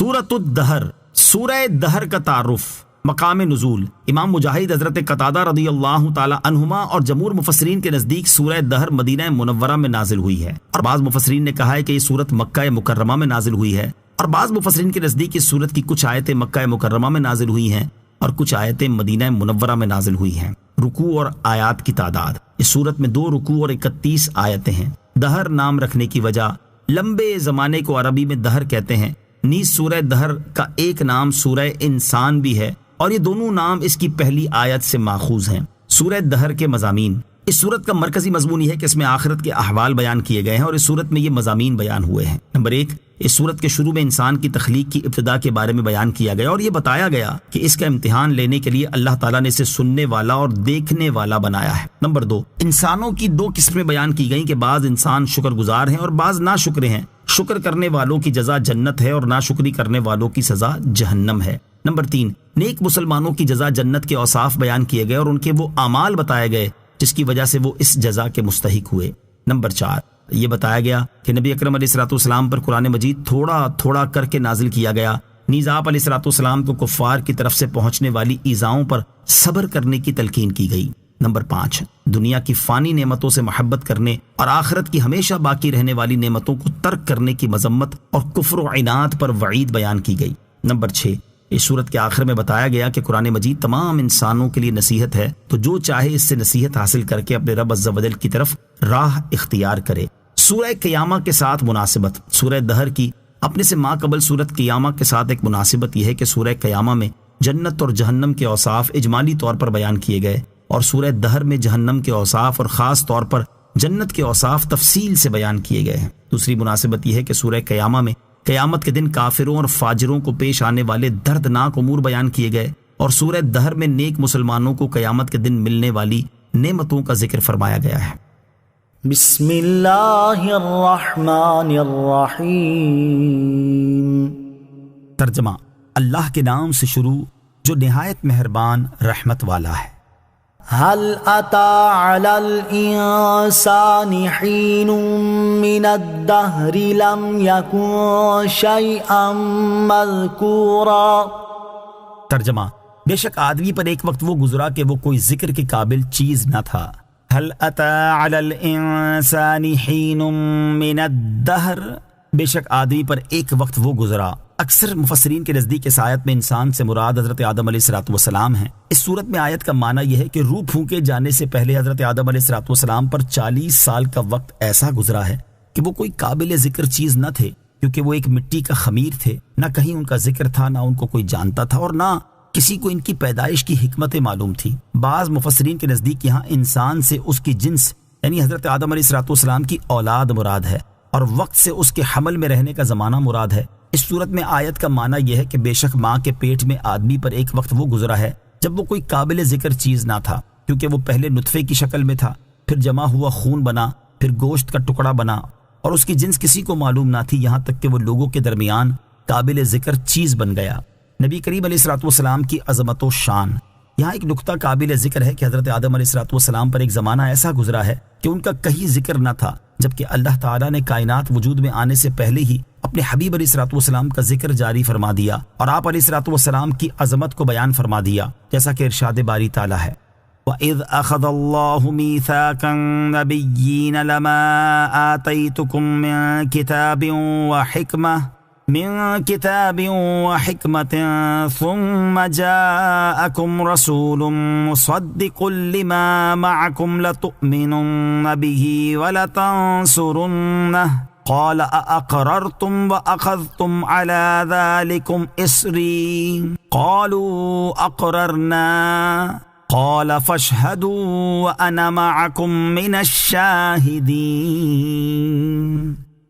سورۃ الدہر، سورہ دہر کا تعارف، مقام نزول۔ امام مجاہد حضرت قتادہ رضی اللہ تعالی عنہما اور جمہور مفسرین کے نزدیک سورہ دہر مدینہ منورہ میں نازل ہوئی ہے، اور بعض مفسرین نے کہا ہے کہ یہ سورت مکہ مکرمہ میں نازل ہوئی ہے، اور بعض مفسرین کے نزدیک اس سورت کی کچھ آیتیں مکہ مکرمہ میں نازل ہوئی ہیں اور کچھ آیتیں مدینہ منورہ میں نازل ہوئی ہیں۔ رکوع اور آیات کی تعداد، اس سورت میں 2 رکوع اور 31 آیتیں ہیں۔ دہر نام رکھنے کی وجہ، لمبے زمانے کو عربی میں دہر کہتے ہیں، نیز سورہ دہر کا ایک نام سورہ انسان بھی ہے، اور یہ دونوں نام اس کی پہلی آیت سے ماخوذ ہیں۔ سورہ دہر کے مضامین، اس سورت کا مرکزی مضمون یہ ہے کہ اس میں آخرت کے احوال بیان کیے گئے ہیں، اور اس سورت میں یہ مضامین بیان ہوئے ہیں۔ نمبر 1، اس سورت کے شروع میں انسان کی تخلیق کی ابتدا کے بارے میں بیان کیا گیا، اور یہ بتایا گیا کہ اس کا امتحان لینے کے لیے اللہ تعالیٰ نے اسے سننے والا اور دیکھنے والا بنایا ہے۔ نمبر 2، انسانوں کی 2 قسمیں بیان کی گئیں کہ بعض انسان شکر گزار ہیں اور بعض ناشکر ہیں۔ شکر کرنے والوں کی جزا جنت ہے اور ناشکری کرنے والوں کی سزا جہنم ہے۔ نمبر 3، نیک مسلمانوں کی جزا جنت کے اوصاف بیان کیے گئے اور ان کے وہ اعمال بتائے گئے جس کی وجہ سے وہ اس جزا کے مستحق ہوئے۔ نمبر 4، یہ بتایا گیا کہ نبی اکرم علیہ الصلوۃ والسلام پر قرآن مجید تھوڑا تھوڑا کر کے نازل کیا گیا، نیز آپ علیہ الصلوۃ والسلام کو کفار کی طرف سے پہنچنے والی ایذاؤں پر صبر کرنے کی تلقین کی گئی۔ نمبر 5، دنیا کی فانی نعمتوں سے محبت کرنے اور آخرت کی ہمیشہ باقی رہنے والی نعمتوں کو ترک کرنے کی مذمت اور کفر و عناد پر وعید بیان کی گئی۔ نمبر 6، اس سورت کے آخر میں بتایا گیا کہ قرآن مجید تمام انسانوں کے لیے نصیحت ہے، تو جو چاہے اس سے نصیحت حاصل کر کے اپنے رب عز و جل کی طرف راہ اختیار کرے۔ سورہ قیامہ کے ساتھ مناسبت، سورہ دہر کی اپنے سے ماقبل سورت قیامہ کے ساتھ ایک مناسبت یہ ہے کہ سورہ قیامہ میں جنت اور جہنم کے اوصاف اجمالی طور پر بیان کیے گئے، اور سورہ دہر میں جہنم کے اوصاف اور خاص طور پر جنت کے اوصاف تفصیل سے بیان کیے گئے ہیں۔ دوسری مناسبت یہ ہے کہ سورہ قیامہ میں قیامت کے دن کافروں اور فاجروں کو پیش آنے والے دردناک امور بیان کیے گئے، اور سورہ دہر میں نیک مسلمانوں کو قیامت کے دن ملنے والی نعمتوں کا ذکر فرمایا گیا ہے۔ بسم اللہ الرحمن الرحیم۔ ترجمہ، اللہ کے نام سے شروع جو نہایت مہربان رحمت والا ہے۔ هل أتى على الإنسان حين من الدهر لم يكن شيئا مذكورا۔ ترجمہ، بے شک آدمی پر ایک وقت وہ گزرا کہ وہ کوئی ذکر کے قابل چیز نہ تھا۔ هل أتى على الإنسان حين من الدهر، بے شک آدمی پر ایک وقت وہ گزرا۔ اکثر مفسرین کے نزدیک اس آیت میں انسان سے مراد حضرت آدم علیہ الصلوۃ والسلام ہیں۔ اس صورت میں آیت کا معنی یہ ہے کہ روح پھونکے جانے سے پہلے حضرت آدم علیہ الصلوۃ والسلام پر 40 سال کا وقت ایسا گزرا ہے کہ وہ کوئی قابل ذکر چیز نہ تھے، کیونکہ وہ ایک مٹی کا خمیر تھے، نہ کہیں ان کا ذکر تھا، نہ ان کو کوئی جانتا تھا، اور نہ کسی کو ان کی پیدائش کی حکمتیں معلوم تھی۔ بعض مفسرین کے نزدیک یہاں انسان سے اس کی جنس یعنی حضرت آدم علیہ الصلوۃ والسلام کی اولاد مراد ہے، اور وقت سے اس کے حمل میں رہنے کا زمانہ مراد ہے۔ اس صورت میں آیت کا معنی یہ ہے کہ بے شک ماں کے پیٹ میں آدمی پر ایک وقت وہ گزرا ہے جب وہ کوئی قابل ذکر چیز نہ تھا، کیونکہ وہ پہلے نطفے کی شکل میں تھا، پھر جمع ہوا خون بنا، پھر گوشت کا ٹکڑا بنا، اور اس کی جنس کسی کو معلوم نہ تھی، یہاں تک کہ وہ لوگوں کے درمیان قابل ذکر چیز بن گیا۔ نبی کریم علیہ الصلوۃ والسلام کی عظمت و شان، یہاں ایک نقطہ قابل ذکر ہے کہ حضرت آدم علیہ الصلوۃ والسلام پر ایک زمانہ ایسا گزرا ہے کہ ان کا کہیں ذکر نہ تھا، جبکہ اللہ تعالیٰ نے کائنات وجود میں آنے سے پہلے ہی اپنے حبیب علیہ الصلوۃ والسلام کا ذکر جاری فرما دیا اور آپ علیہ الصلوۃ والسلام کی عظمت کو بیان فرما دیا، جیسا کہ ارشاد باری تعالیٰ ہے، وَإِذْ أَخَذَ اللَّهُ مِيثَاقَ النَّبِيِّينَ لَمَا آتَيْتُكُم مِّن كِتَابٍ وَحِكْمَةٍ ثُمَّ جَاءَكُمْ رَسُولٌ مُصَدِّقٌ لِّمَا مَعَكُمْ لَتُؤْمِنُنَّ بِهِ وَلَتَنصُرُنَّهُ قال أأقررتم وأخذتم على ذلكم إصري قالوا أقررنا قال فاشهدوا وأنا معكم من الشاهدين۔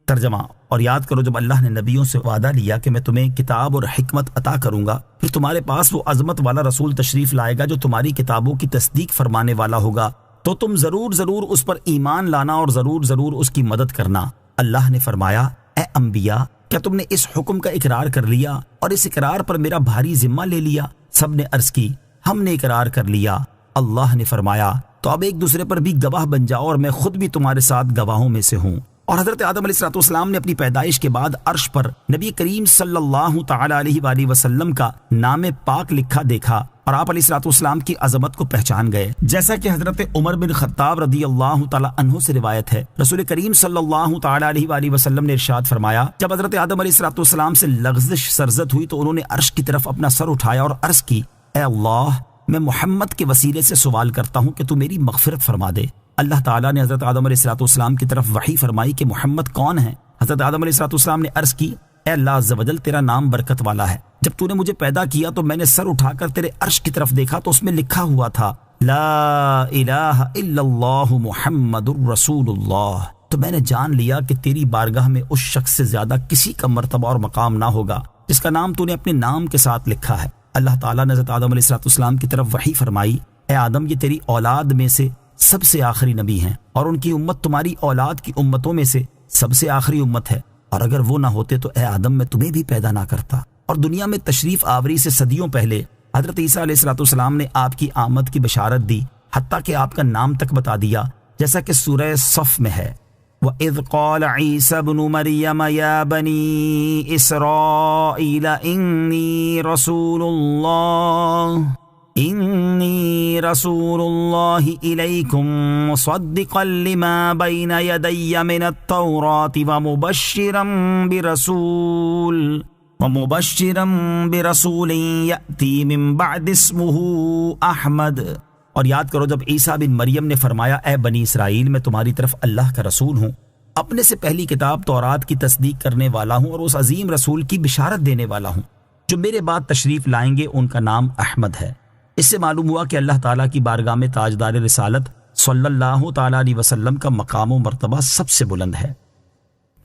ترجمہ، اور یاد کرو جب اللہ نے نبیوں سے وعدہ لیا کہ میں تمہیں کتاب اور حکمت عطا کروں گا، پھر تمہارے پاس وہ عظمت والا رسول تشریف لائے گا جو تمہاری کتابوں کی تصدیق فرمانے والا ہوگا، تو تم ضرور اس پر ایمان لانا اور ضرور اس کی مدد کرنا۔ اللہ نے فرمایا، اے انبیاء، کیا تم نے اس حکم کا اقرار کر لیا اور اس اقرار پر میرا بھاری ذمہ لے لیا؟ سب نے عرض کی، ہم نے اقرار کر لیا۔ اللہ نے فرمایا، تو اب ایک دوسرے پر بھی گواہ بن جاؤ اور میں خود بھی تمہارے ساتھ گواہوں میں سے ہوں۔ اور حضرت آدم علیہ السلام نے اپنی پیدائش کے بعد عرش پر نبی کریم صلی اللہ تعالی علیہ وآلہ وسلم کا نام پاک لکھا دیکھا اور آپ علیہ السلام کی عظمت کو پہچان گئے. جیسا کہ حضرت عمر بن خطاب رضی اللہ تعالی عنہ سے روایت ہے، رسول کریم صلی اللہ تعالی علیہ وآلہ وسلم نے ارشاد فرمایا، جب حضرت آدم علیہ السلام سے لغزش سرزد ہوئی تو انہوں نے عرش کی طرف اپنا سر اٹھایا اور عرض کی، اے اللہ، میں محمد کے وسیلے سے سوال کرتا ہوں کہ تو میری مغفرت فرما دے. اللہ تعالیٰ نے حضرت آدم علیہ السلام کی طرف وحی فرمائی کہ محمد کون ہے؟ حضرت آدم علیہ السلام نے عرض کی، اے اللہ عز و جل، تیرا نام برکت والا ہے. جب تو نے مجھے پیدا کیا تو میں نے سر اٹھا کر تیرے عرش کی طرف دیکھا تو اس میں لکھا ہوا تھا، لا الہ الا اللہ محمد الرسول اللہ. تو میں نے جان لیا کہ تیری بارگاہ میں اس شخص سے زیادہ کسی کا مرتبہ اور مقام نہ ہوگا جس کا نام تو نے اپنے نام کے ساتھ لکھا ہے. اللہ تعالیٰ نے حضرت آدم علیہ السلام کی طرف وحی فرمائی، اے آدم، یہ تیری اولاد میں سے سب سے آخری نبی ہیں اور ان کی امت تمہاری اولاد کی امتوں میں سے سب سے آخری امت ہے، اور اگر وہ نہ ہوتے تو اے آدم میں تمہیں بھی پیدا نہ کرتا. اور دنیا میں تشریف آوری سے صدیوں پہلے حضرت عیسیٰ علیہ السلام نے آپ کی آمد کی بشارت دی، حتیٰ کہ آپ کا نام تک بتا دیا، جیسا کہ سورہ صف میں ہے، وَإِذْ قَالَ عِيسَى ابْنُ مَرْيَمَ يَا بَنِي إِسْرَائِيلَ إِنِّي رَسُولُ اللَّهِ إِلَيْكُمْ مُصَدِّقًا لِمَا بَيْنَ يَدَيَّ مِنَ التَّوْرَاةِ وَمُبَشِّرًا بِرَسُولٍ يَأْتِي مِن بَعْدِ اسْمُهُ أَحْمَدُ. اور یاد کرو جب عیسیٰ بن مریم نے فرمایا، اے بنی اسرائیل، میں تمہاری طرف اللہ کا رسول ہوں، اپنے سے پہلی کتاب تورات کی تصدیق کرنے والا ہوں اور اس عظیم رسول کی بشارت دینے والا ہوں جو میرے بعد تشریف لائیں گے، ان کا نام احمد ہے. اس سے معلوم ہوا کہ اللہ تعالیٰ کی بارگاہ میں تاجدار رسالت صلی اللہ تعالیٰ علیہ وسلم کا مقام و مرتبہ سب سے بلند ہے.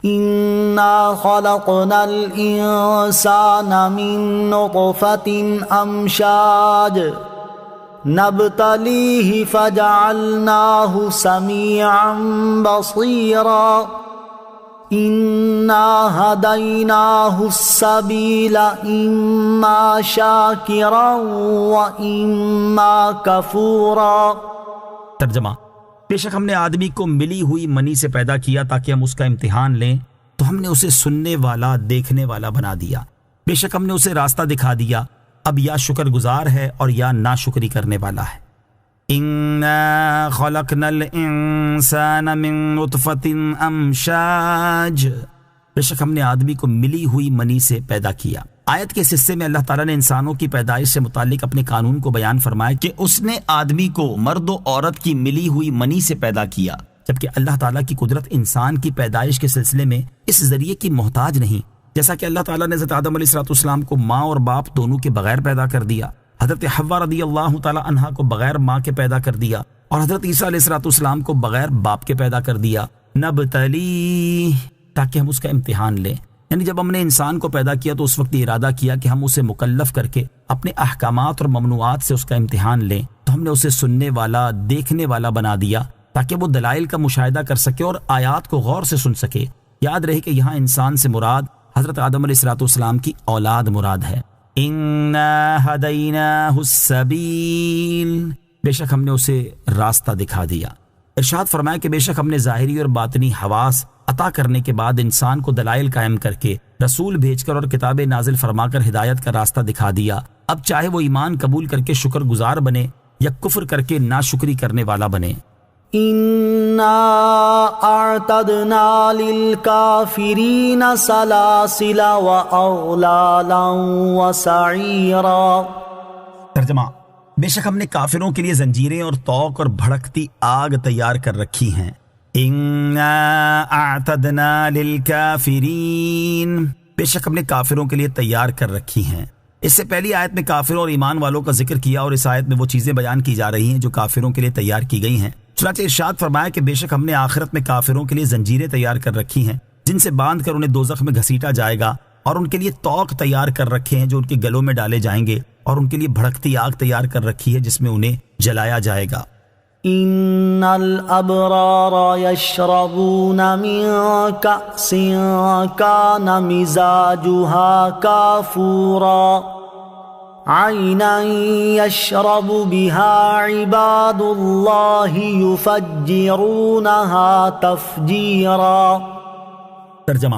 اِنَّا خَلَقْنَا الْإِنسَانَ مِن نُطْفَةٍ أَمْشَاجٍ نَبْتَلِيهِ فَجَعَلْنَاهُ سَمِيعًا بَصِيرًا. إِنَّا هَدَيْنَاهُ السَّبِيلَ إِمَّا شَاكِرًا وَإِمَّا كَفُورًا. ترجمہ: بے شک ہم نے آدمی کو ملی ہوئی منی سے پیدا کیا تاکہ ہم اس کا امتحان لیں، تو ہم نے اسے سننے والا، دیکھنے والا بنا دیا. بے شک ہم نے اسے راستہ دکھا دیا، اب یا شکر گزار ہے اور یا ناشکری کرنے والا ہے. اِنَّا خَلَقْنَا الْإِنسَانَ مِن نُطْفَةٍ أَمْشَاجٍ. بے شک ہم نے آدمی کو ملی ہوئی منی سے پیدا کیا. آیت کے اس حصے میں اللہ تعالیٰ نے انسانوں کی پیدائش سے متعلق اپنے قانون کو بیان فرمایا کہ اس نے آدمی کو مرد و عورت کی ملی ہوئی منی سے پیدا کیا، جبکہ اللہ تعالیٰ کی قدرت انسان کی پیدائش کے سلسلے میں اس ذریعے کی محتاج نہیں. جیسا کہ اللہ تعالیٰ نے حضرت آدم علیہ السلام کو ماں اور باپ دونوں کے بغیر پیدا کر دیا، حضرت حوا رضی اللہ تعالیٰ عنہا کو بغیر ماں کے پیدا کر دیا، اور حضرت عیسیٰ علیہ السلام کو بغیر باپ کے پیدا کر دیا. نبتلی، تاکہ ہم اس کا امتحان لیں. یعنی جب ہم نے انسان کو پیدا کیا تو اس وقت ارادہ کیا کہ ہم اسے مکلف کر کے اپنے احکامات اور ممنوعات سے اس کا امتحان لیں، تو ہم نے اسے سننے والا، دیکھنے والا بنا دیا تاکہ وہ دلائل کا مشاہدہ کر سکے اور آیات کو غور سے سن سکے. یاد رہے کہ یہاں انسان سے مراد حضرت آدم علیہ السلام کی اولاد مراد ہے. اِنَّا هَدَيْنَاهُ السَّبِيلَ. بے شک ہم نے اسے راستہ دکھا دیا. ارشاد فرمایا کہ بے شک ہم نے ظاہری اور باطنی حواس عطا کرنے کے بعد انسان کو دلائل قائم کر کے، رسول بھیج کر اور کتابیں نازل فرما کر ہدایت کا راستہ دکھا دیا. اب چاہے وہ ایمان قبول کر کے شکر گزار بنے یا کفر کر کے ناشکری کرنے والا بنے. إِنَّا أَعْتَدْنَا لِلْكَافِرِينَ سَلَاسِلَ وَأَغْلَالًا وَسَعِيرًا. ترجمہ: بے شک ہم نے کافروں کے لیے زنجیریں اور طوق اور بھڑکتی آگ تیار کر رکھی ہیں. اِنَّا أَعْتَدْنَا لِلْكَافِرِينَ. بے شک ہم نے کافروں کے لیے تیار کر رکھی ہیں. اس سے پہلی آیت میں کافروں اور ایمان والوں کا ذکر کیا، اور اس آیت میں وہ چیزیں بیان کی جا رہی ہیں جو کافروں کے لیے تیار کی گئی ہیں. چنانچہ ارشاد فرمایا کہ بے شک ہم نے آخرت میں کافروں کے لیے زنجیریں تیار کر رکھی ہیں جن سے باندھ کر انہیں دوزخ میں گھسیٹا جائے گا، اور ان کے لیے طوق تیار کر رکھے ہیں جو ان کے گلوں میں ڈالے جائیں گے، اور ان کے لیے بھڑکتی آگ تیار کر رکھی ہے جس میں انہیں جلایا جائے گا. ان الابرار یشربون من کأس کان مزاجها کافورا عینا یشرب بها عباد اللہ یفجرونها تفجیرا. ترجمہ: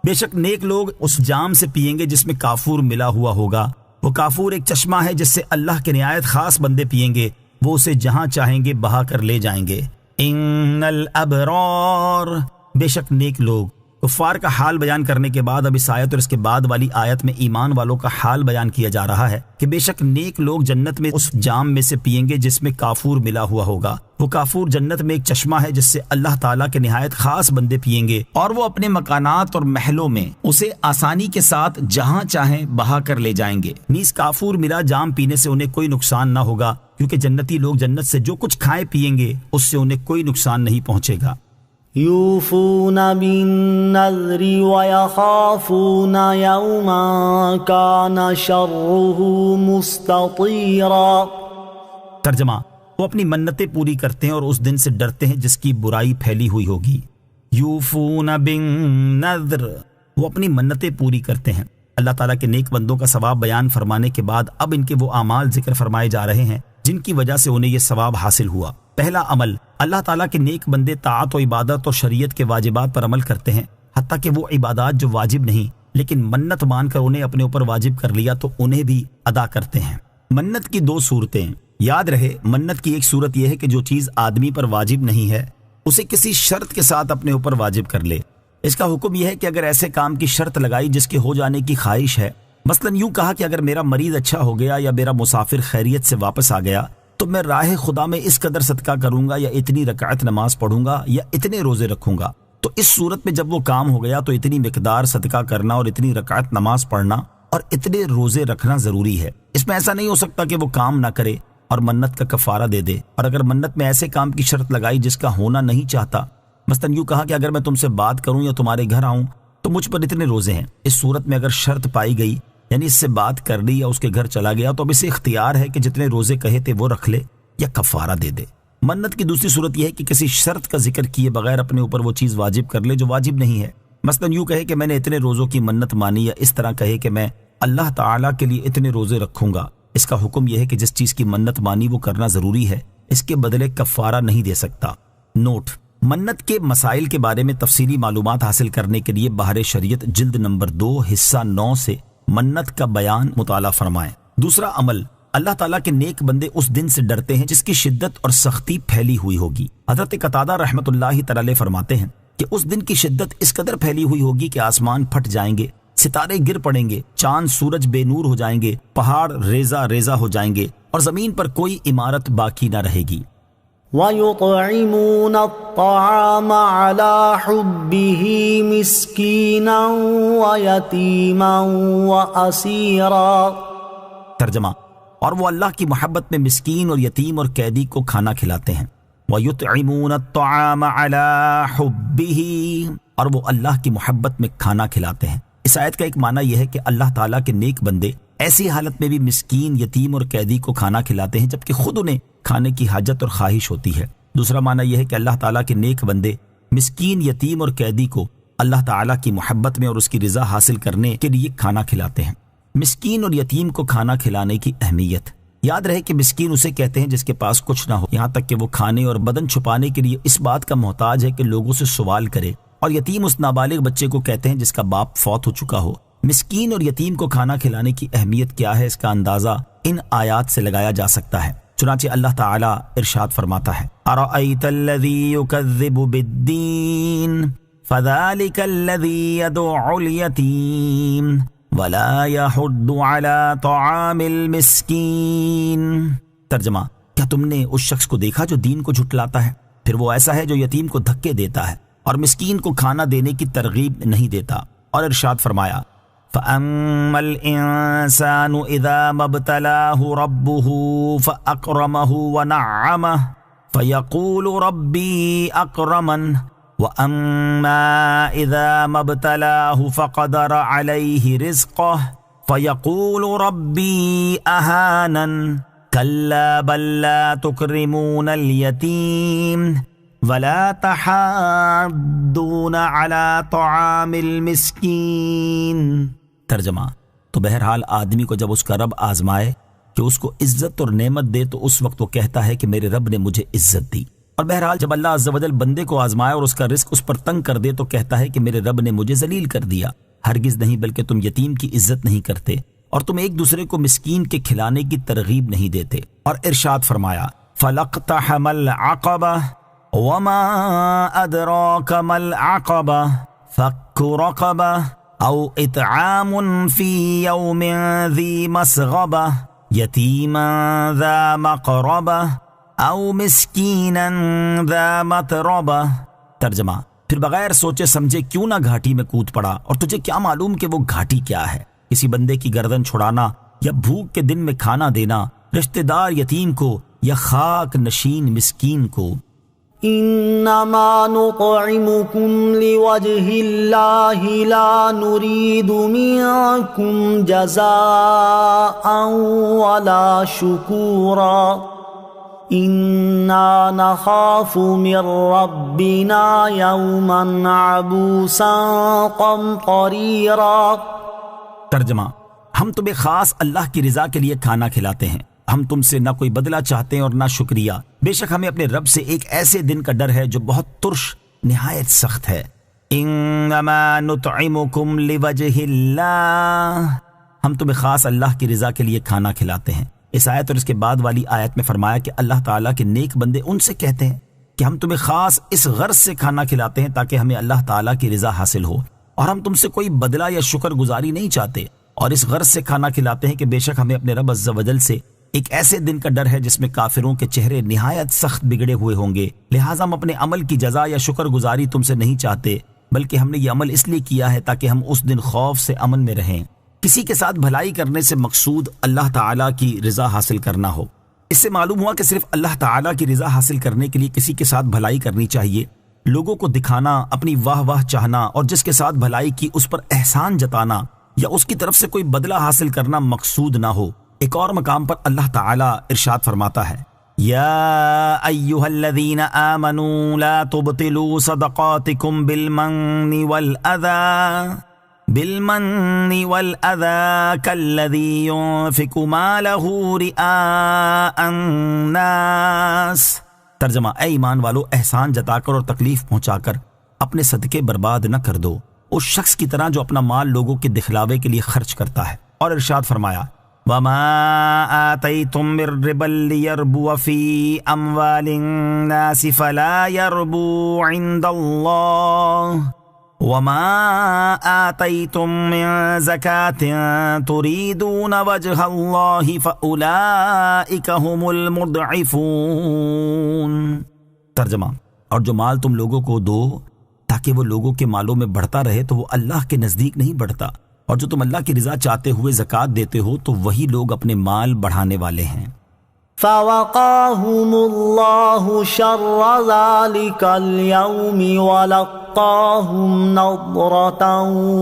بے شک نیک لوگ اس جام سے پیئیں گے جس میں کافور ملا ہوا ہوگا. وہ کافور ایک چشمہ ہے جس سے اللہ کے نہایت خاص بندے پیئیں گے. وہ اسے جہاں چاہیں گے بہا کر لے جائیں گے. ان الابرار، بے شک نیک لوگ. کفار کا حال بیان کرنے کے بعد اب اس آیت اور اس کے بعد والی آیت میں ایمان والوں کا حال بیان کیا جا رہا ہے کہ بے شک نیک لوگ جنت میں اس جام میں سے پیئیں گے جس میں کافور ملا ہوا ہوگا. وہ کافور جنت میں ایک چشمہ ہے جس سے اللہ تعالیٰ کے نہایت خاص بندے پیئیں گے، اور وہ اپنے مکانات اور محلوں میں اسے آسانی کے ساتھ جہاں چاہیں بہا کر لے جائیں گے. نیز کافور ملا جام پینے سے انہیں کوئی نقصان نہ ہوگا، کیونکہ جنتی لوگ جنت سے جو کچھ کھائیں پیئیں گے اس سے انہیں کوئی نقصان نہیں پہنچے گا. یوفون بالنذر ویخافون یوما کان شرہ مستطیرا. ترجمہ: وہ اپنی منتیں پوری کرتے ہیں اور اس دن سے ڈرتے ہیں جس کی برائی پھیلی ہوئی ہوگی. یوفون بالنذر، وہ اپنی منتیں پوری کرتے ہیں. اللہ تعالیٰ کے نیک بندوں کا ثواب بیان فرمانے کے بعد اب ان کے وہ اعمال ذکر فرمائے جا رہے ہیں جن کی وجہ سے انہیں یہ ثواب حاصل ہوا. پہلا عمل، اللہ تعالیٰ کے نیک بندے طاعت و عبادت اور شریعت کے واجبات پر عمل کرتے ہیں، حتیٰ کہ وہ عبادات جو واجب نہیں لیکن منت مان کر انہیں اپنے اوپر واجب کر لیا تو انہیں بھی ادا کرتے ہیں. منت کی دو صورتیں. یاد رہے، منت کی ایک صورت یہ ہے کہ جو چیز آدمی پر واجب نہیں ہے اسے کسی شرط کے ساتھ اپنے اوپر واجب کر لے. اس کا حکم یہ ہے کہ اگر ایسے کام کی شرط لگائی جس کے ہو جانے کی خواہش ہے، مثلا یوں کہا کہ اگر میرا مریض اچھا ہو گیا یا میرا مسافر خیریت سے واپس آ گیا تو میں راہ خدا میں اس قدر صدقہ کروں گا یا اتنی رکعت نماز پڑھوں گا یا اتنے روزے رکھوں گا. تو اس صورت میں جب وہ کام ہو گیا تو اتنی مقدار صدقہ کرنا اور اتنی رکعت نماز پڑھنا اور اتنے روزے رکھنا ضروری ہے. اس میں ایسا نہیں ہو سکتا کہ وہ کام نہ کرے اور منت کا کفارہ دے دے. اور اگر منت میں ایسے کام کی شرط لگائی جس کا ہونا نہیں چاہتا، مثلا یوں کہا کہ اگر میں تم سے بات کروں یا تمہارے گھر آؤں تو مجھ پر اتنے روزے ہیں، اس صورت میں اگر شرط پائی گئی یعنی اس سے بات کر لی یا اس کے گھر چلا گیا تو اب اسے اختیار ہے کہ جتنے روزے کہے تھے وہ رکھ لے یا کفارہ دے دے. منت کی دوسری صورت یہ ہے کہ کسی شرط کا ذکر کیے بغیر اپنے اوپر وہ چیز واجب کر لے جو واجب نہیں ہے. مثلا یوں کہے کہ میں نے اتنے روزوں کی منت مانی، یا اس طرح کہے کہ میں اللہ تعالیٰ کے لیے اتنے روزے رکھوں گا. اس کا حکم یہ ہے کہ جس چیز کی منت مانی وہ کرنا ضروری ہے، اس کے بدلے کفارہ نہیں دے سکتا. نوٹ: منت کے مسائل کے بارے میں تفصیلی معلومات حاصل کرنے کے لیے بحر شریعت جلد نمبر 2 حصہ 9 سے منت کا بیان مطالعہ فرمائیں. دوسرا عمل، اللہ تعالیٰ کے نیک بندے اس دن سے ڈرتے ہیں جس کی شدت اور سختی پھیلی ہوئی ہوگی. حضرت قتادہ رحمۃ اللہ تعالی فرماتے ہیں کہ اس دن کی شدت اس قدر پھیلی ہوئی ہوگی کہ آسمان پھٹ جائیں گے، ستارے گر پڑیں گے، چاند سورج بے نور ہو جائیں گے، پہاڑ ریزہ ریزہ ہو جائیں گے اور زمین پر کوئی عمارت باقی نہ رہے گی. وَيُطْعِمُونَ الطَّعَامَ عَلَى حُبِّهِ مِسْكِينًا وَيَتِيمًا وَأَسِيرًا. ترجمہ: اور وہ اللہ کی محبت میں مسکین اور یتیم اور قیدی کو کھانا کھلاتے ہیں. وَيُطْعِمُونَ الطَّعَامَ عَلَى حُبِّهِ، اور وہ اللہ کی محبت میں کھانا کھلاتے ہیں. اس آیت کا ایک معنی یہ ہے کہ اللہ تعالیٰ کے نیک بندے ایسی حالت میں بھی مسکین، یتیم اور قیدی کو کھانا کھلاتے ہیں جبکہ خود انہیں کھانے کی حاجت اور خواہش ہوتی ہے. دوسرا معنی یہ ہے کہ اللہ تعالیٰ کے نیک بندے مسکین، یتیم اور قیدی کو اللہ تعالیٰ کی محبت میں اور اس کی رضا حاصل کرنے کے لیے کھانا کھلاتے ہیں. مسکین اور یتیم کو کھانا کھلانے کی اہمیت. یاد رہے کہ مسکین اسے کہتے ہیں جس کے پاس کچھ نہ ہو، یہاں تک کہ وہ کھانے اور بدن چھپانے کے لیے اس بات کا محتاج ہے کہ لوگوں سے سوال کرے. اور یتیم اس نابالغ بچے کو کہتے ہیں جس کا باپ فوت ہو چکا ہو. مسکین اور یتیم کو کھانا کھلانے کی اہمیت کیا ہے، اس کا اندازہ ان آیات سے لگایا جا سکتا ہے. چنانچہ اللہ تعالیٰ ارشاد فرماتا ہے: اَرَأَيْتَ الَّذِي يُكَذِّبُ بِالدِّينِ فَذَلِكَ الَّذِي يَدُعُّ الْيَتِيمَ وَلَا يَحُضُّ عَلَى طَعَامِ الْمِسْكِينِ. ترجمہ: کیا تم نے اس شخص کو دیکھا جو دین کو جھٹلاتا ہے؟ پھر وہ ایسا ہے جو یتیم کو دھکے دیتا ہے اور مسکین کو کھانا دینے کی ترغیب نہیں دیتا. اور ارشاد فرمایا: فَأَمَّا الْإِنسَانُ إِذَا مَا ابْتَلَاهُ رَبُّهُ فَأَكْرَمَهُ وَنَعَّمَهُ فَيَقُولُ رَبِّي أَكْرَمَنِ وَأَمَّا إِذَا مَا ابْتَلَاهُ فَقَدَرَ عَلَيْهِ رِزْقَهُ فَيَقُولُ رَبِّي أَهَانَنِ كَلَّا بَل لَّا تُكْرِمُونَ الْيَتِيمَ وَلَا تَحَاضُّونَ عَلَى طَعَامِ الْمِسْكِينِ. ترجمہ: تو بہرحال آدمی کو جب اس کا رب آزمائے کہ اس کو عزت اور نعمت دے تو اس وقت وہ کہتا ہے کہ میرے رب نے مجھے عزت دی، اور بہرحال جب اللہ عز و جل بندے کو آزمائے اور اس کا رزق اس پر تنگ کر دے تو کہتا ہے کہ میرے رب نے مجھے ذلیل کر دیا۔ ہرگز نہیں، بلکہ تم یتیم کی عزت نہیں کرتے اور تم ایک دوسرے کو مسکین کے کھلانے کی ترغیب نہیں دیتے۔ اور ارشاد فرمایا فَلَقْتَحَمَ الْعَقَبَةَ وَمَا أَدْرَاكَ مَا الْعَقَبَةُ فَكُّ رَقَبَةٍ أَوْ إِطْعَامٌ فِي يَوْمٍ ذِي مَسْغَبَةٍ يَتِيمًا ذَا مَقْرَبَةٍ او مسکینا ذا متربہ۔ ترجمہ، پھر بغیر سوچے سمجھے کیوں نہ گھاٹی میں کود پڑا، اور تجھے کیا معلوم کہ وہ گھاٹی کیا ہے؟ کسی بندے کی گردن چھڑانا یا بھوک کے دن میں کھانا دینا، رشتہ دار یتیم کو یا خاک نشین مسکین کو۔ انما نطعمكم لوجه الله لا نريد منكم جزاء ولا شكورا انا نخاف من ربنا یوما عبوسا قمطریرا۔ ترجمہ، ہم تمہیں خاص اللہ کی رضا کے لیے کھانا کھلاتے ہیں، ہم تم سے نہ کوئی بدلہ چاہتے ہیں اور نہ شکریہ، بے شک ہمیں اپنے رب سے ایک ایسے دن کا ڈر ہے جو بہت ترش نہایت سخت ہے۔ انما نطعمکم لوجہ اللہ، ہم تمہیں خاص اللہ کی رضا کے لیے کھانا کھلاتے ہیں۔ اس آیت اور اس کے بعد والی آیت میں فرمایا کہ اللہ تعالیٰ کے نیک بندے ان سے کہتے ہیں کہ ہم تمہیں خاص اس غرض سے کھانا کھلاتے ہیں تاکہ ہمیں اللہ تعالیٰ کی رضا حاصل ہو، اور ہم تم سے کوئی بدلہ یا شکر گزاری نہیں چاہتے، اور اس غرض سے کھانا کھلاتے ہیں کہ بے شک ہمیں اپنے رب عز و جل سے ایک ایسے دن کا ڈر ہے جس میں کافروں کے چہرے نہایت سخت بگڑے ہوئے ہوں گے، لہٰذا ہم اپنے عمل کی جزا یا شکر گزاری تم سے نہیں چاہتے، بلکہ ہم نے یہ عمل اس لیے کیا ہے تاکہ ہم اس دن خوف سے امن میں رہیں۔ کسی کے ساتھ بھلائی کرنے سے مقصود اللہ تعالیٰ کی رضا حاصل کرنا ہو۔ اس سے معلوم ہوا کہ صرف اللہ تعالیٰ کی رضا حاصل کرنے کے لیے کسی کے ساتھ بھلائی کرنی چاہیے، لوگوں کو دکھانا، اپنی واہ واہ چاہنا اور جس کے ساتھ بھلائی کی اس پر احسان جتانا یا اس کی طرف سے کوئی بدلہ حاصل کرنا مقصود نہ ہو۔ ایک اور مقام پر اللہ تعالیٰ ارشاد فرماتا ہے یا ایھا الذین آمنوا لا تبطلوا صدقاتکم بالمن والأذى كالذي ينفق ماله رئاء الناس۔ ترجمہ، اے ایمان والو، احسان جتا کر اور تکلیف پہنچا کر اپنے صدقے برباد نہ کر دو، اس شخص کی طرح جو اپنا مال لوگوں کے دکھلاوے کے لیے خرچ کرتا ہے۔ اور ارشاد فرمایا وَمَا آتَيْتُم مِّن رِّبًا لِّيَرْبُوَ فِي أَمْوَالِ النَّاسِ فَلَا يَرْبُو عِندَ اللَّهِ وَمَا آتَيْتُم مِّن زَكَاةٍ تُرِيدُونَ وَجْهَ اللَّهِ فَأُولَٰئِكَ هُمُ الْمُضْعِفُونَ۔ ترجمہ، اور جو مال تم لوگوں کو دو تاکہ وہ لوگوں کے مالوں میں بڑھتا رہے تو وہ اللہ کے نزدیک نہیں بڑھتا، اور جو تم اللہ کی رضا چاہتے ہوئے زکوٰۃ دیتے ہو تو وہی لوگ اپنے مال بڑھانے والے ہیں۔ فوقاهم الله شر ذلك اليوم ولقاهم نضرة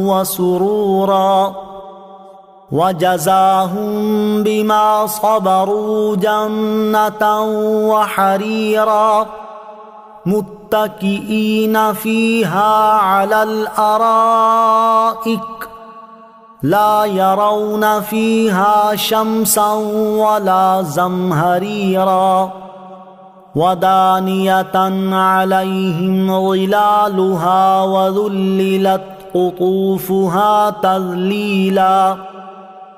وسرورا وجزاهم بما صبروا جنة وحريرا متكئين فيها على الأرائك لا يرون فيها شمسا ولا زمهريرا ودانية عليهم ظلالها وذللت قطوفها تذليلا۔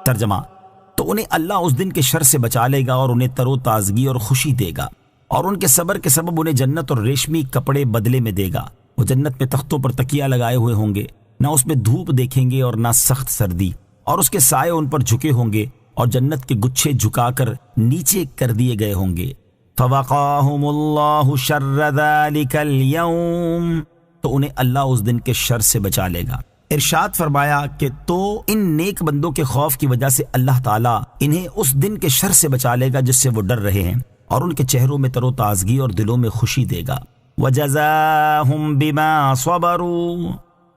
ترجمہ، تو انہیں اللہ اس دن کے شر سے بچا لے گا اور انہیں تر و تازگی اور خوشی دے گا، اور ان کے صبر کے سبب انہیں جنت اور ریشمی کپڑے بدلے میں دے گا۔ وہ جنت میں تختوں پر تکیہ لگائے ہوئے ہوں گے، نہ اس میں دھوپ دیکھیں گے اور نہ سخت سردی، اور اس کے سائے ان پر جھکے ہوں گے اور جنت کے گچھے جھکا کر نیچے کر دیے گئے ہوں گے۔ فوقاہم اللہ شر ذلک اليوم، تو انہیں اللہ اس دن کے شر سے بچا لے گا۔ ارشاد فرمایا کہ تو ان نیک بندوں کے خوف کی وجہ سے اللہ تعالیٰ انہیں اس دن کے شر سے بچا لے گا جس سے وہ ڈر رہے ہیں، اور ان کے چہروں میں تر و تازگی اور دلوں میں خوشی دے گا۔ وجزاہم بما صبروا،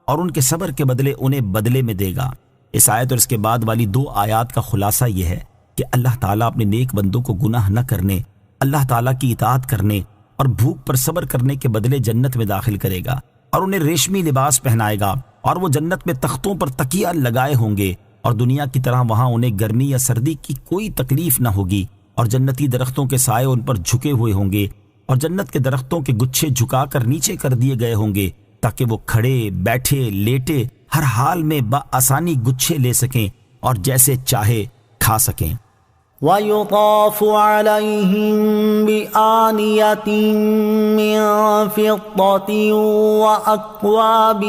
اور ان کے صبر کے بدلے انہیں بدلے میں دے گا۔ اس آیت اور اس کے بعد والی دو آیات کا خلاصہ یہ ہے کہ اللہ تعالیٰ اپنے نیک بندوں کو گناہ نہ کرنے، اللہ تعالیٰ کی اطاعت کرنے اور بھوک پر صبر کرنے کے بدلے جنت میں داخل کرے گا، اور انہیں ریشمی لباس پہنائے گا، اور وہ جنت میں تختوں پر تکیہ لگائے ہوں گے، اور دنیا کی طرح وہاں انہیں گرمی یا سردی کی کوئی تکلیف نہ ہوگی، اور جنتی درختوں کے سائے ان پر جھکے ہوئے ہوں گے، اور جنت کے درختوں کے گچھے جھکا کر نیچے کر دیے گئے ہوں گے تاکہ وہ کھڑے بیٹھے لیٹے ہر حال میں بآسانی گچھے لے سکیں اور جیسے چاہے کھا سکیں۔ وَيُطَافُ عَلَيْهِمْ بِآنِيَةٍ مِّن فِضَّةٍ وَأَكْوَابٍ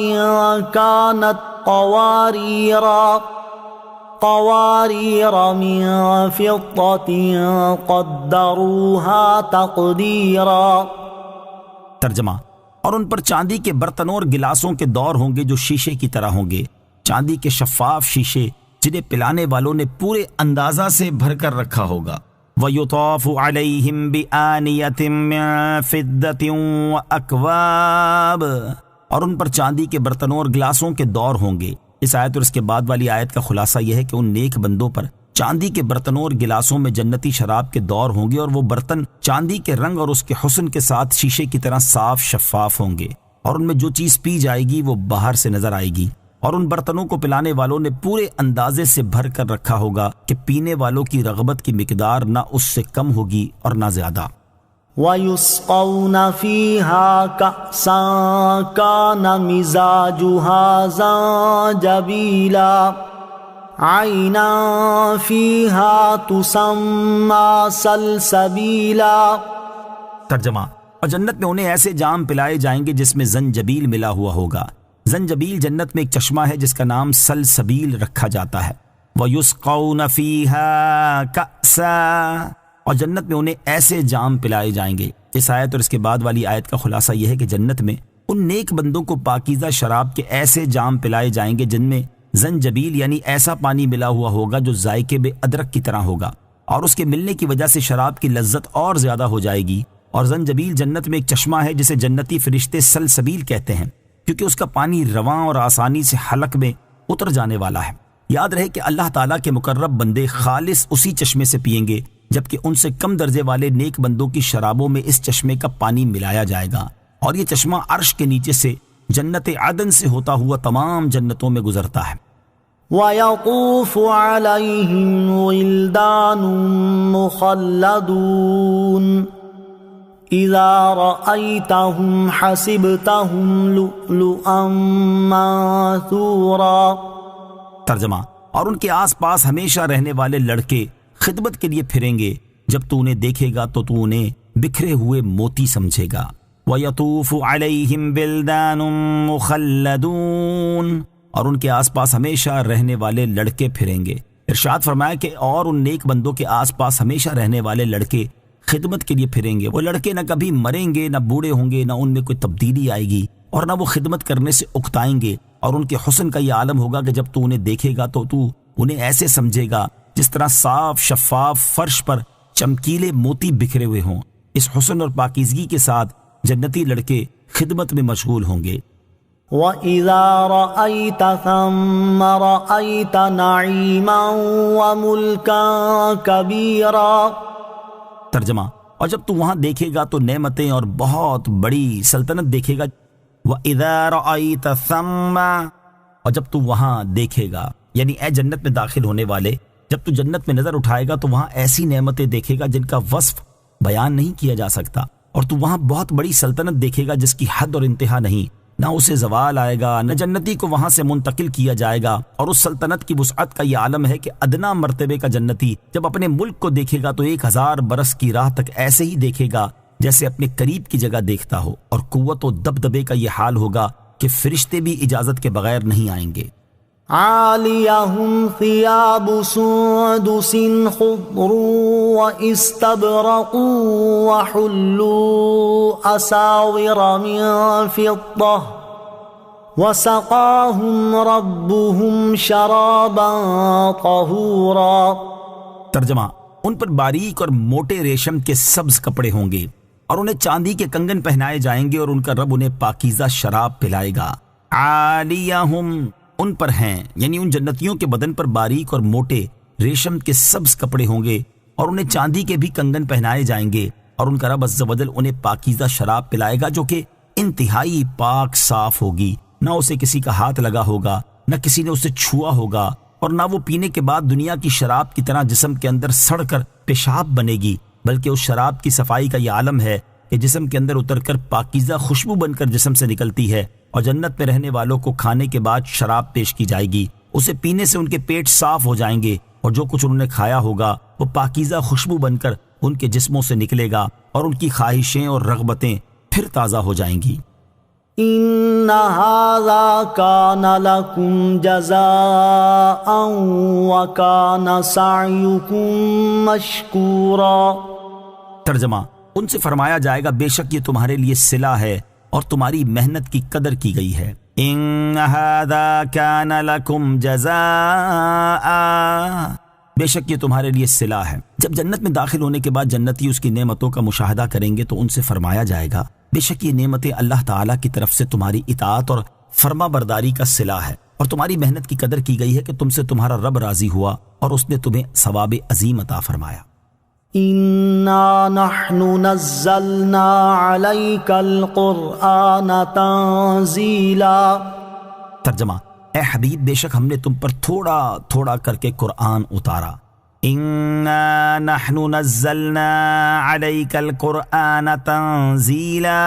كَانَتْ قوارير من فضة قدروها تقديرا۔ ترجمہ، اور ان پر چاندی کے برتنوں اور گلاسوں کے دور ہوں گے جو شیشے کی طرح ہوں گے، چاندی کے شفاف شیشے جنہیں پلانے والوں نے پورے اندازہ سے بھر کر رکھا ہوگا۔ وَيُطَافُ عَلَيْهِمْ بِآنِيَةٍ مِّن فِضَّةٍ وَأَكْوَابٍ، اور ان پر چاندی کے برتنوں اور گلاسوں کے دور ہوں گے۔ اس آیت اور اس کے بعد والی آیت کا خلاصہ یہ ہے کہ ان نیک بندوں پر چاندی کے برتنوں اور گلاسوں میں جنتی شراب کے دور ہوں گے، اور وہ برتن چاندی کے رنگ اور اس کے حسن کے ساتھ شیشے کی طرح صاف شفاف ہوں گے، اور ان میں جو چیز پی جائے گی وہ باہر سے نظر آئے گی، اور ان برتنوں کو پلانے والوں نے پورے اندازے سے بھر کر رکھا ہوگا کہ پینے والوں کی رغبت کی مقدار نہ اس سے کم ہوگی اور نہ زیادہ۔ وَيُسْقَوْنَ فِيهَا كَأْسًا كَانَ مِزَاجُهَا زَنجَبِيلًا عَيْنًا فِيهَا تُسَمَّى سَلْسَبِيلًا۔ ترجمہ، اور جنت میں انہیں ایسے جام پلائے جائیں گے جس میں زنجبیل ملا ہوا ہوگا۔ زنجبیل جنت میں ایک چشمہ ہے جس کا نام سلسبیل رکھا جاتا ہے۔ وَيُسْقَوْنَ فِيهَا كَأْسًا، اور جنت میں انہیں ایسے جام پلائے جائیں گے۔ اس آیت اور اس کے بعد والی آیت کا خلاصہ یہ ہے کہ جنت میں ان نیک بندوں کو پاکیزہ شراب کے ایسے جام پلائے جائیں گے جن میں زنجبیل یعنی ایسا پانی ملا ہوا ہوگا جو ذائقے بے ادرک کی طرح ہوگا، اور اس کے ملنے کی وجہ سے شراب کی لذت اور زیادہ ہو جائے گی۔ اور زنجبیل جنت میں ایک چشمہ ہے جسے جنتی فرشتے سلسبیل کہتے ہیں، کیونکہ اس کا پانی رواں اور آسانی سے حلق میں اتر جانے والا ہے۔ یاد رہے کہ اللہ تعالیٰ کے مقرب بندے خالص اسی چشمے سے پئیں گے، جبکہ ان سے کم درجے والے نیک بندوں کی شرابوں میں اس چشمے کا پانی ملایا جائے گا، اور یہ چشمہ عرش کے نیچے سے جنت عدن سے ہوتا ہوا تمام جنتوں میں گزرتا ہے۔ وَيَطُوفُ عَلَيْهِمْ وِلْدَانٌ مُخَلَّدُونَ إِذَا رَأَيْتَهُمْ حَسِبْتَهُمْ لُؤْلُؤًا مَّنثُورًا۔ ترجمہ، اور ان کے آس پاس ہمیشہ رہنے والے لڑکے خدمت کے لیے پھریں گے، جب تو انہیں دیکھے گا تو تو انہیں بکھرے ہوئے موتی سمجھے گا۔ وَيَطُوفُ عَلَيْهِمْ بِلْدَانٌ مُخَلَّدُونَ، اور ان کے آس پاس ہمیشہ رہنے والے لڑکے پھریں گے۔ ارشاد فرمایا کہ اور ان نیک بندوں کے آس پاس ہمیشہ رہنے والے لڑکے خدمت کے لیے پھریں گے۔ وہ لڑکے نہ کبھی مریں گے، نہ بوڑھے ہوں گے، نہ ان میں کوئی تبدیلی آئے گی، اور نہ وہ خدمت کرنے سے اکتائیں گے، اور ان کے حسن کا یہ عالم ہوگا کہ جب تو انہیں دیکھے گا تو تو انہیں ایسے سمجھے گا جس طرح صاف شفاف فرش پر چمکیلے موتی بکھرے ہوئے ہوں۔ اس حسن اور پاکیزگی کے ساتھ جنتی لڑکے خدمت میں مشغول ہوں گے۔ وَإِذَا رَأَيْتَ ثَمَّ رَأَيْتَ نَعِيمًا وَمُلْكًا كَبِيرًا۔ ترجمہ، اور جب تو وہاں دیکھے گا تو نعمتیں اور بہت بڑی سلطنت دیکھے گا۔ وَإِذَا رَأَيْتَ ثَمَّ، اور جب تو وہاں دیکھے گا، یعنی اے جنت میں داخل ہونے والے، جب تو جنت میں نظر اٹھائے گا تو وہاں ایسی نعمتیں دیکھے گا جن کا وصف بیان نہیں کیا جا سکتا، اور تو وہاں بہت بڑی سلطنت دیکھے گا جس کی حد اور انتہا نہیں، نہ اسے زوال آئے گا، نہ جنتی کو وہاں سے منتقل کیا جائے گا۔ اور اس سلطنت کی وسعت کا یہ عالم ہے کہ ادنا مرتبے کا جنتی جب اپنے ملک کو دیکھے گا تو 1000 برس کی راہ تک ایسے ہی دیکھے گا جیسے اپنے قریب کی جگہ دیکھتا ہو، اور قوت و دبدبے کا یہ حال ہوگا کہ فرشتے بھی اجازت کے بغیر نہیں آئیں گے۔ عَالِيَهُمْ ثِيَابُ سُندُسٍ خُضْرٌ وَإِسْتَبْرَقٌ وَحُلُّوا أَسَاوِرَ مِن فِضَّةٍ وَسَقَاهُمْ رَبُّهُمْ شَرَابًا طَهُورًا۔ ترجمہ، ان پر باریک اور موٹے ریشم کے سبز کپڑے ہوں گے، اور انہیں چاندی کے کنگن پہنائے جائیں گے، اور ان کا رب انہیں پاکیزہ شراب پلائے گا۔ عالیہم، ان پر ہیں، یعنی ان جنتیوں کے بدن پر باریک اور موٹے ریشم کے سبز کپڑے ہوں گے، اور انہیں چاندی کے بھی کنگن پہنائے جائیں گے، اور ان کا رب عز و جل انہیں پاکیزہ شراب پلائے گا جو کہ انتہائی پاک صاف ہوگی، نہ اسے کسی کا ہاتھ لگا ہوگا، نہ کسی نے اسے چھوا ہوگا، اور نہ وہ پینے کے بعد دنیا کی شراب کی طرح جسم کے اندر سڑ کر پیشاب بنے گی، بلکہ اس شراب کی صفائی کا یہ عالم ہے کہ جسم کے اندر اتر کر پاکیزہ خوشبو بن کر جسم سے نکلتی ہے، اور جنت میں رہنے والوں کو کھانے کے بعد شراب پیش کی جائے گی، اسے پینے سے ان کے پیٹ صاف ہو جائیں گے، اور جو کچھ انہوں نے کھایا ہوگا وہ پاکیزہ خوشبو بن کر ان کے جسموں سے نکلے گا، اور ان کی خواہشیں اور رغبتیں پھر تازہ ہو جائیں گی۔ ان هذا كان لكم جزاء وكان سعيكم مشكورا۔ ترجمہ، ان سے فرمایا جائے گا بے شک یہ تمہارے لیے صلہ ہے اور تمہاری محنت کی قدر کی گئی ہے۔ ان هذا كان لكم جزاء، بے شک یہ تمہارے لیے صلہ ہے۔ جب جنت میں داخل ہونے کے بعد جنتی اس کی نعمتوں کا مشاہدہ کریں گے تو ان سے فرمایا جائے گا بے شک یہ نعمتیں اللہ تعالیٰ کی طرف سے تمہاری اطاعت اور فرما برداری کا صلہ ہے، اور تمہاری محنت کی قدر کی گئی ہے کہ تم سے تمہارا رب راضی ہوا اور اس نے تمہیں ثواب عظیم عطا فرمایا۔ انا نحن نزلنا عليك القرآن تنزیلا۔ ترجمہ، اے حبیب بے شک ہم نے تم پر تھوڑا تھوڑا کر کے قرآن اتارا۔ انا نحن نزلنا عليك القرآن تنزیلا،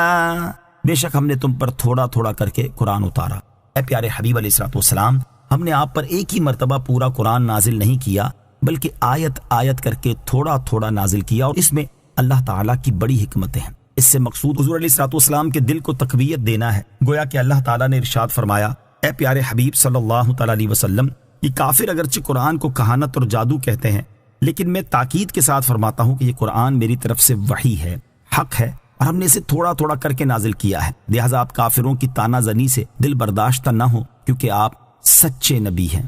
بے شک ہم نے تم پر تھوڑا تھوڑا کر کے قرآن اتارا۔ اے پیارے حبیب علیہ الصلوۃ والسلام، ہم نے آپ پر ایک ہی مرتبہ پورا قرآن نازل نہیں کیا بلکہ آیت آیت کر کے تھوڑا تھوڑا نازل کیا، اور اس میں اللہ تعالیٰ کی بڑی حکمتیں ہیں۔ اس سے مقصود حضور علیہ الصلوۃ والسلام کے دل کو تقویت دینا ہے۔ گویا کہ اللہ تعالیٰ نے ارشاد فرمایا، اے پیارے حبیب صلی اللہ تعالیٰ علیہ وسلم، یہ کافر اگرچہ قرآن کو کہانت اور جادو کہتے ہیں، لیکن میں تاکید کے ساتھ فرماتا ہوں کہ یہ قرآن میری طرف سے وحی ہے، حق ہے، اور ہم نے اسے تھوڑا تھوڑا کر کے نازل کیا ہے، لہٰذا آپ کافروں کی تانا زنی سے دل برداشتہ نہ ہو، کیونکہ آپ سچے نبی ہیں۔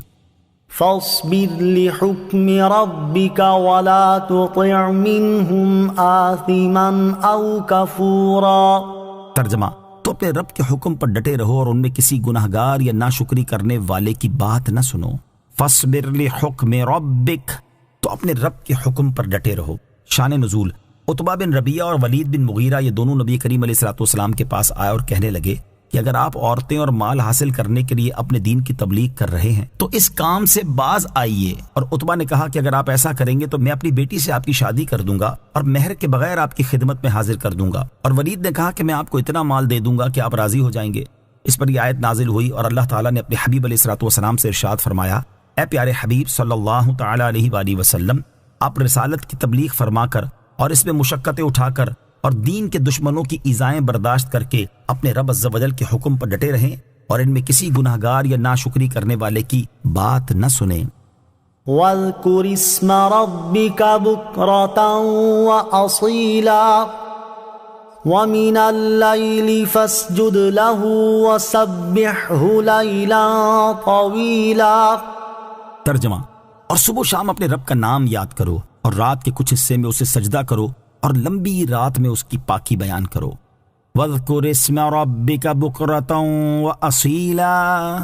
فاصبر لحكم ربك ولا تطع منهم آثما او كفورا۔ ترجمہ، تو اپنے رب کے حکم پر ڈٹے رہو اور ان میں کسی گناہگار یا ناشکری کرنے والے کی بات نہ سنو۔ فاصبر لحکم ربک، تو اپنے رب کے حکم پر ڈٹے رہو۔ شان نزول، عتبہ بن ربیعہ اور ولید بن مغیرہ یہ دونوں نبی کریم علیہ الصلوۃ والسلام کے پاس آئے اور کہنے لگے کہ اگر آپ عورتیں اور مال حاصل کرنے کے لیے اپنے دین کی تبلیغ کر رہے ہیں تو اس کام سے باز آئیے۔ اور عتبہ نے کہا کہ اگر آپ ایسا کریں گے تو میں اپنی بیٹی سے آپ کی شادی کر دوں گا اور مہر کے بغیر آپ کی خدمت میں حاضر کر دوں گا۔ اور ولید نے کہا کہ میں آپ کو اتنا مال دے دوں گا کہ آپ راضی ہو جائیں گے۔ اس پر یہ آیت نازل ہوئی اور اللہ تعالیٰ نے اپنے حبیب علیہ الصلوۃ والسلام سے ارشاد فرمایا، اے پیارے حبیب صلی اللہ تعالیٰ علیہ وآلہ وسلم، آپ رسالت کی تبلیغ فرما کر اور اس میں مشقتیں اٹھا کر اور دین کے دشمنوں کی ایذائیں برداشت کر کے اپنے رب عز و جل کے حکم پر ڈٹے رہیں اور ان میں کسی گناہگار یا ناشکری کرنے والے کی بات نہ سنیں۔ واذکر اسم ربک بکرۃ وأصیلا ومن اللیل فاسجد له وسبحہ لیلا طویلا۔ ترجمہ، اور صبح و شام اپنے رب کا نام یاد کرو اور رات کے کچھ حصے میں اسے سجدہ کرو اور لمبی رات میں اس کی پاکی بیان کرو۔ وَاذْكُرِ اسْمَ رَبِّكَ بُكْرَةً وَأَصِيلًا،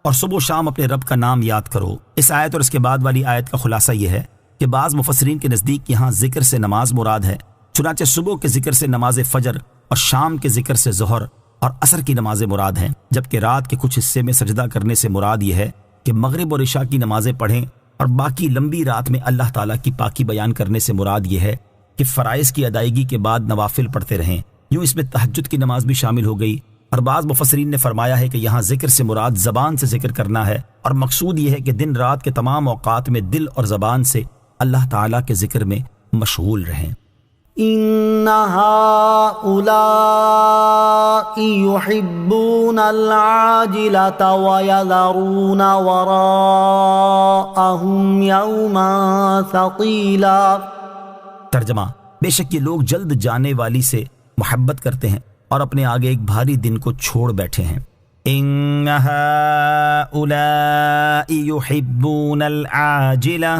اور صبح و شام اپنے رب کا نام یاد کرو۔ اس آیت اور اس کے بعد والی آیت کا خلاصہ یہ ہے کہ بعض مفسرین کے نزدیک یہاں ذکر سے نماز مراد ہے، چنانچہ صبح کے ذکر سے نماز فجر اور شام کے ذکر سے ظہر اور عصر کی نمازیں مراد ہیں، جبکہ رات کے کچھ حصے میں سجدہ کرنے سے مراد یہ ہے کہ مغرب اور عشاء کی نمازیں پڑھیں، اور باقی لمبی رات میں اللہ تعالیٰ کی پاکی بیان کرنے سے مراد یہ ہے کہ فرائض کی ادائیگی کے بعد نوافل پڑھتے رہیں۔ یوں اس میں تہجد کی نماز بھی شامل ہو گئی، اور بعض مفسرین نے فرمایا ہے کہ یہاں ذکر سے مراد زبان سے ذکر کرنا ہے، اور مقصود یہ ہے کہ دن رات کے تمام اوقات میں دل اور زبان سے اللہ تعالیٰ کے ذکر میں مشغول رہیں۔ ان هؤلاء يحبون العاجلة ويذرون وراءهم يوما ثقيلا۔ ترجمہ، بے شک یہ لوگ جلد جانے والی سے محبت کرتے ہیں اور اپنے آگے ایک بھاری دن کو چھوڑ بیٹھے ہیں۔ ان هؤلاء يحبون العاجلة،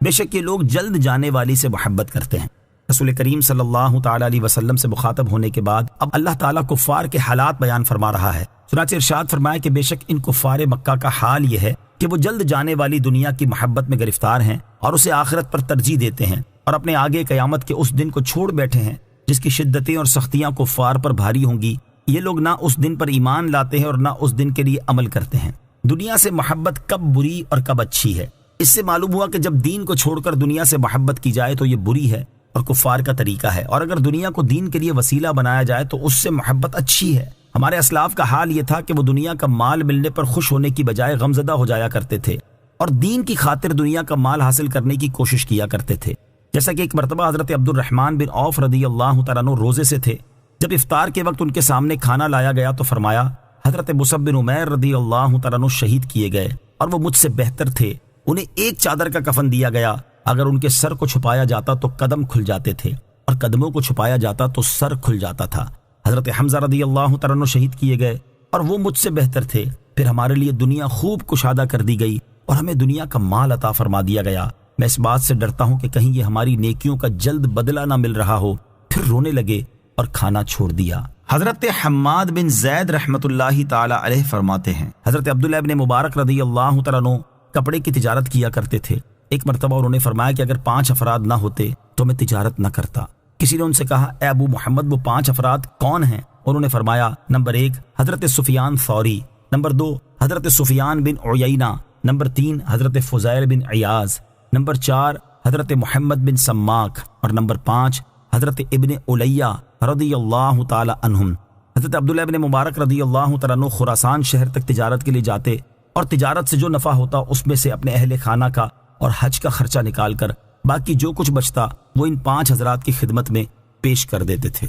بے شک یہ لوگ جلد جانے والی سے محبت کرتے ہیں۔ رسول کریم صلی اللہ تعالیٰ علیہ وسلم سے مخاطب ہونے کے بعد اب اللہ تعالیٰ کفار کے حالات بیان فرما رہا ہے، چنانچہ ارشاد فرمایا کہ بے شک ان کفار مکہ کا حال یہ ہے کہ وہ جلد جانے والی دنیا کی محبت میں گرفتار ہیں اور اسے آخرت پر ترجیح دیتے ہیں، اور اپنے آگے قیامت کے اس دن کو چھوڑ بیٹھے ہیں جس کی شدتیں اور سختیاں کفار پر بھاری ہوں گی۔ یہ لوگ نہ اس دن پر ایمان لاتے ہیں اور نہ اس دن کے لیے عمل کرتے ہیں۔ دنیا سے محبت کب بری اور کب اچھی ہے، اس سے معلوم ہوا کہ جب دین کو چھوڑ کر دنیا سے محبت کی جائے تو یہ بری ہے، اور کفار کا طریقہ ہے، اور اگر دنیا کو دین کے لیے وسیلہ بنایا جائے تو اس سے محبت اچھی ہے۔ ہمارے اسلاف کا حال یہ تھا کہ وہ دنیا کا مال ملنے پر خوش ہونے کی بجائے غمزدہ ہو جایا کرتے تھے اور دین کی خاطر دنیا کا مال حاصل کرنے کی کوشش کیا کرتے تھے۔ جیسا کہ ایک مرتبہ حضرت عبد الرحمن بن عوف رضی اللہ تعالیٰ عنہ روزے سے تھے، جب افطار کے وقت ان کے سامنے کھانا لایا گیا تو فرمایا، حضرت مصعب بن عمیر رضی اللہ تعالیٰ عنہ شہید کیے گئے اور وہ مجھ سے بہتر تھے، انہیں ایک چادر کا کفن دیا گیا، اگر ان کے سر کو چھپایا جاتا تو قدم کھل جاتے تھے اور قدموں کو چھپایا جاتا تو سر کھل جاتا تھا۔ حضرت حمزہ رضی اللہ تعالیٰ عنہ شہید کیے گئے اور وہ مجھ سے بہتر تھے، پھر ہمارے لیے دنیا خوب کشادہ کر دی گئی اور ہمیں دنیا کا مال عطا فرما دیا گیا، میں اس بات سے ڈرتا ہوں کہ کہیں یہ ہماری نیکیوں کا جلد بدلہ نہ مل رہا ہو۔ پھر رونے لگے اور کھانا چھوڑ دیا۔ حضرت حماد بن زید رحمت اللہ تعالی علیہ فرماتے ہیں، حضرت عبداللہ ابن مبارک رضی اللہ تعالیٰ عنہ کپڑے کی تجارت کیا کرتے تھے۔ ایک مرتبہ انہوں نے فرمایا کہ اگر 5 افراد نہ ہوتے تو میں تجارت نہ کرتا۔ کسی نے ان سے کہا، اے ابو محمد وہ 5 افراد کون ہیں؟ انہوں نے فرمایا، نمبر 1 حضرت سفیان ثوری، نمبر 2 حضرت سفیان بن عیینہ، نمبر 3 حضرت فضیل بن عیاض، نمبر 4 حضرت محمد بن سماک، اور نمبر 5 حضرت ابن الیہ رضی اللہ تعالی عنہم۔ حضرت عبداللہ ابن مبارک رضی اللہ تعالیٰ عنہ خراسان شہر تک تجارت کے لیے جاتے اور تجارت سے جو نفع ہوتا اس میں سے اپنے اہل خانہ کا اور حج کا خرچہ نکال کر باقی جو کچھ بچتا وہ ان 5 حضرات کی خدمت میں پیش کر دیتے تھے۔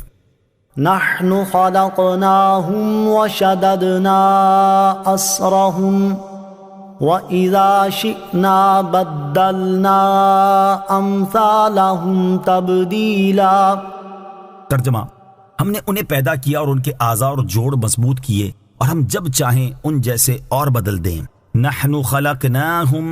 نحن خلقناهم وشددنا أسرهم وَإِذَا شِئْنَا بَدَّلْنَا أَمْثَالَهُمْ تَبْدِيلًا۔ ترجمہ، ہم نے انہیں پیدا کیا اور ان کے اعضاء اور جوڑ مضبوط کیے اور ہم جب چاہیں ان جیسے اور بدل دیں۔ نحن خلقناہم،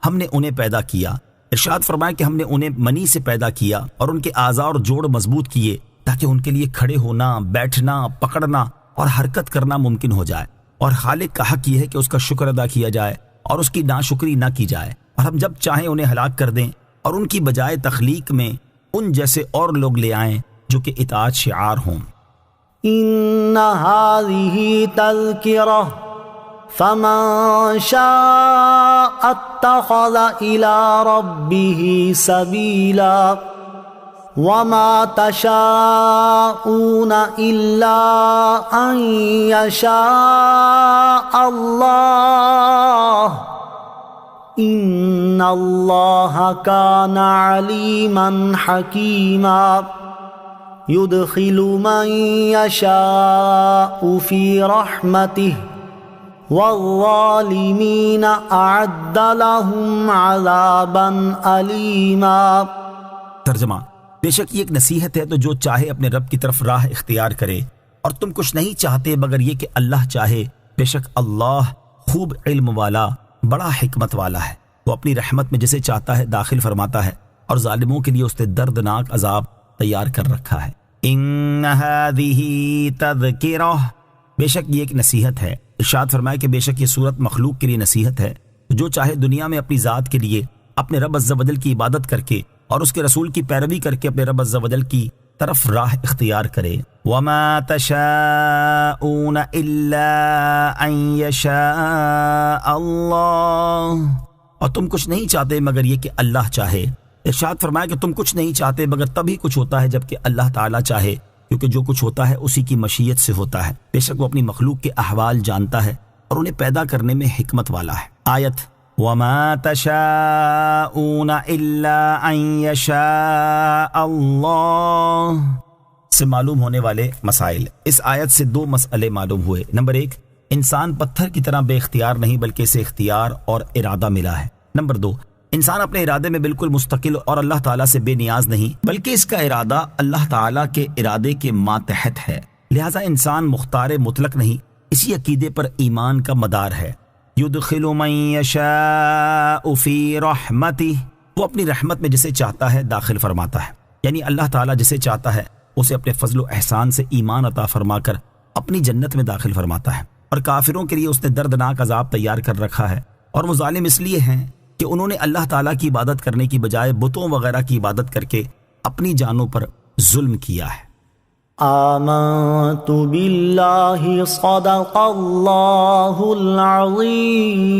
ہم نے انہیں پیدا کیا۔ ارشاد فرمایا کہ ہم نے انہیں منی سے پیدا کیا اور ان کے اعضاء اور جوڑ مضبوط کیے تاکہ ان کے لیے کھڑے ہونا، بیٹھنا، پکڑنا اور حرکت کرنا ممکن ہو جائے، اور خالق کا حق یہ ہے کہ اس کا شکر ادا کیا جائے اور اس کی ناشکری نہ کی جائے، اور ہم جب چاہیں انہیں ہلاک کر دیں اور ان کی بجائے تخلیق میں ان جیسے اور لوگ لے آئیں جو کہ اطاعت شعار ہوں۔ ان هذه تذکرہ فمن شاء اتخذ الى ربه سبیلا وما تشاءون الا ان يشاء اللہ ان اللہ کان علیما حکیما يدخل من يشاء في رحمته والظالمین اعد لهم عذابا علیما۔ ترجمہ، بے شک یہ ایک نصیحت ہے تو جو چاہے اپنے رب کی طرف راہ اختیار کرے، اور تم کچھ نہیں چاہتے مگر یہ کہ اللہ چاہے، بے شک اللہ خوب علم والا بڑا حکمت والا ہے، وہ اپنی رحمت میں جسے چاہتا ہے داخل فرماتا ہے اور ظالموں کے لیے اس نے دردناک عذاب تیار کر رکھا ہے۔ ان هذه تذکرہ، بے شک یہ ایک نصیحت ہے۔ ارشاد فرمایا کہ بے شک یہ صورت مخلوق کے لیے نصیحت ہے، جو چاہے دنیا میں اپنی ذات کے لیے اپنے رب عز و جل کی عبادت کر کے اور اس کے رسول کی پیروی کر کے اپنے رب عز و جل کی طرف راہ اختیار کرے۔ وما تشاءون الا ان یشاء اللہ، اور تم کچھ نہیں چاہتے مگر یہ کہ اللہ چاہے۔ ارشاد فرمایا کہ تم کچھ نہیں چاہتے مگر تبھی کچھ ہوتا ہے جبکہ اللہ تعالیٰ چاہے، کیونکہ جو کچھ ہوتا ہے اسی کی مشیت سے ہوتا ہے، بے شک وہ اپنی مخلوق کے احوال جانتا ہے اور انہیں پیدا کرنے میں حکمت والا ہے۔ آیت وَمَا تَشَاءُونَ إِلَّا أَن يَشَاءَ اللَّهُ سے معلوم ہونے والے مسائل۔ اس آیت سے 2 مسئلے معلوم ہوئے۔ نمبر 1، انسان پتھر کی طرح بے اختیار نہیں بلکہ اسے اختیار اور ارادہ ملا ہے۔ نمبر 2، انسان اپنے ارادے میں بالکل مستقل اور اللہ تعالیٰ سے بے نیاز نہیں بلکہ اس کا ارادہ اللہ تعالیٰ کے ارادے کے ماتحت ہے، لہٰذا انسان مختار مطلق نہیں، اسی عقیدے پر ایمان کا مدار ہے۔ یدخل من یشاء فی رحمتہ، وہ اپنی رحمت میں جسے چاہتا ہے داخل فرماتا ہے، یعنی اللہ تعالیٰ جسے چاہتا ہے اسے اپنے فضل و احسان سے ایمان عطا فرما کر اپنی جنت میں داخل فرماتا ہے، اور کافروں کے لیے اس نے دردناک عذاب تیار کر رکھا ہے، اور وہ ظالم اس لیے ہیں کہ انہوں نے اللہ تعالیٰ کی عبادت کرنے کی بجائے بتوں وغیرہ کی عبادت کر کے اپنی جانوں پر ظلم کیا ہے۔ آمنت باللہ صدق اللہ العظیم۔